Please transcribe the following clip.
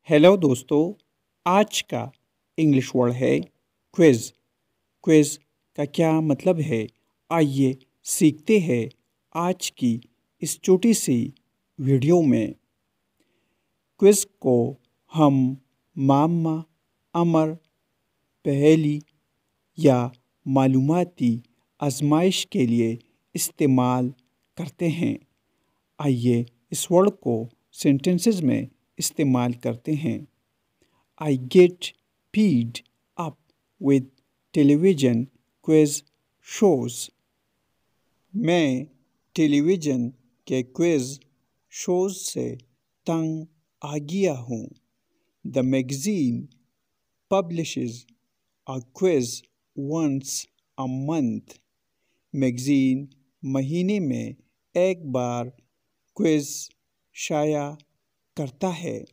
Hello दोस्तों। आज का इंग्लिश वर्ड है क्विज़। क्विज़ का क्या मतलब है, आइए सीखते हैं आज की इस छोटी सी वीडियो में। क्विज़ को हम मामा अमर पहेली या मालूमाती आजमाइश के लिए इस्तेमाल करते हैं। आइए इस वर्ड को सेंटेंसेस में इस्तेमाल करते हैं। I get fed up with television quiz shows. मैं टेलीविज़न के क्विज़ शोज से तंग आ गया हूँ। The magazine publishes a quiz once a month. Magazine महीने में एक बार क्विज़ शाया करता है।